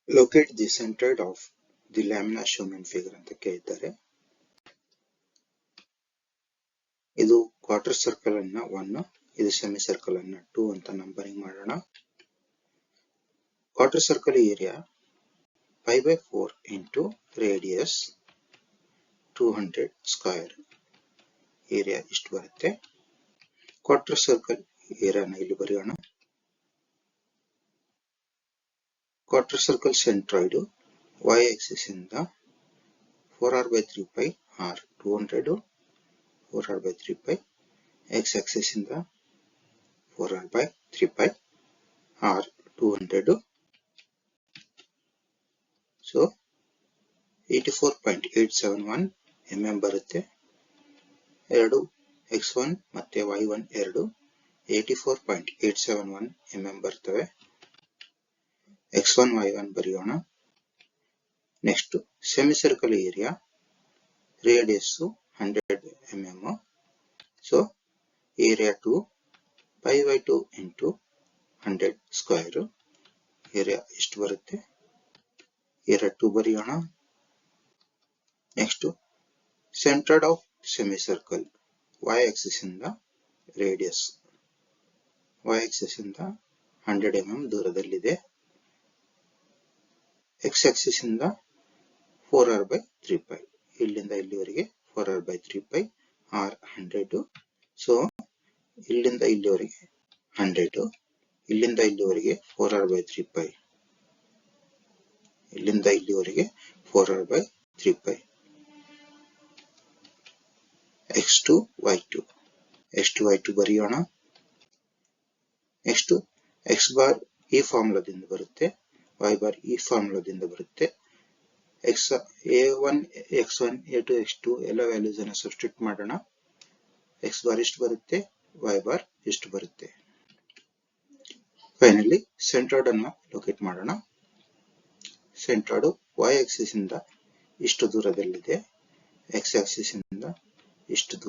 Locate the center of the lamina Schumann figure ಅಂತ ಕೇಳಿದ್ದಾರೆ. ಇದು ಕ್ವಾರ್ಟರ್ ಸರ್ಕಲ್ ಅನ್ನ 1, ಇದು ಸೆಮಿ ಸರ್ಕಲ್ ಅನ್ನ 2 ಅಂತ ನಂಬರಿಂಗ್ ಮಾಡೋಣ. Quarter circle area π/4 into radius 200 square. Area ಇಷ್ಟು ಬರುತ್ತೆ. ಕ್ವಾರ್ಟರ್ ಸರ್ಕಲ್ ಏರಿಯಾನ ಇಲ್ಲಿ ಬರೆಯೋಣ. Quarter circle centroid y axis ಇಂದ 4r/3π r 200, 4r/3π, x Axis ಇಂದ 4r/3π r 200. ಸೊ 84.871 mm ಬರುತ್ತೆ. ಎರಡು x1 ಮತ್ತೆ y1 ಎರಡು 84.871 mm ಬರ್ತವೆ. x1 y1 ಬರೆಯೋಣ. Next semi circle area radius 100 mm. So area 2 π/2 into 100 square. Area ಎಷ್ಟು ಬರುತ್ತೆ? ಏರಿಯಾ 2 ಬರೆಯೋಣ. Next centred of semi circle y axis ಇಂದ ರೇಡಿಯಸ್ y ಆಕ್ಸಿಸ್ ಇಂದ 100 mm ದೂರದಲ್ಲಿದೆ. x ಆಕ್ಸಿಸ್ ಇಂದ 4r/3π, ಇಲ್ಲಿಂದ ಇಲ್ಲಿವರೆಗೆ 4r/3π r 100. ಸೊ ಇಲ್ಲಿಂದ ಇಲ್ಲಿವರೆಗೆ 100, ಇಲ್ಲಿಂದ ಇಲ್ಲಿವರೆಗೆ 4r/3π, ಇಲ್ಲಿಂದ ಇಲ್ಲಿವರೆಗೆ 4r/3π. x2 y2 ಬರೆಯೋಣ. ನೆಕ್ಸ್ಟ್ x ಬಾರ್ ಈ ಫಾರ್ಮುಲಾದಿಂದ ಬರುತ್ತೆ, y ಬಾರ್ ಈ ಫಾರ್ಮುಲಾದಿಂದ ಬರುತ್ತೆ. a1 x1 a2 x2 ಎಲ್ಲ ವ್ಯಾಲ್ಯೂಸ್ ಅನ್ನು ಸಬ್ಸ್ಟಿಟ್ಯೂಟ್ ಮಾಡೋಣ. x ಬಾರ್ ಇಷ್ಟು ಬರುತ್ತೆ, y ಬಾರ್ ಇಷ್ಟು ಬರುತ್ತೆ. ಫೈನಲಿ ಸೆಂಟ್ರಾಯ್ಡ್ ಅನ್ನು ಲೊಕೇಟ್ ಮಾಡೋಣ. ಸೆಂಟ್ರಾಯ್ಡ್ y ಆಕ್ಸಿಸ್ ಇಂದ ಇಷ್ಟು ದೂರದಲ್ಲಿದೆ, x ಆಕ್ಸಿಸ್ ಇಂದ ಇಷ್ಟು ದೂರ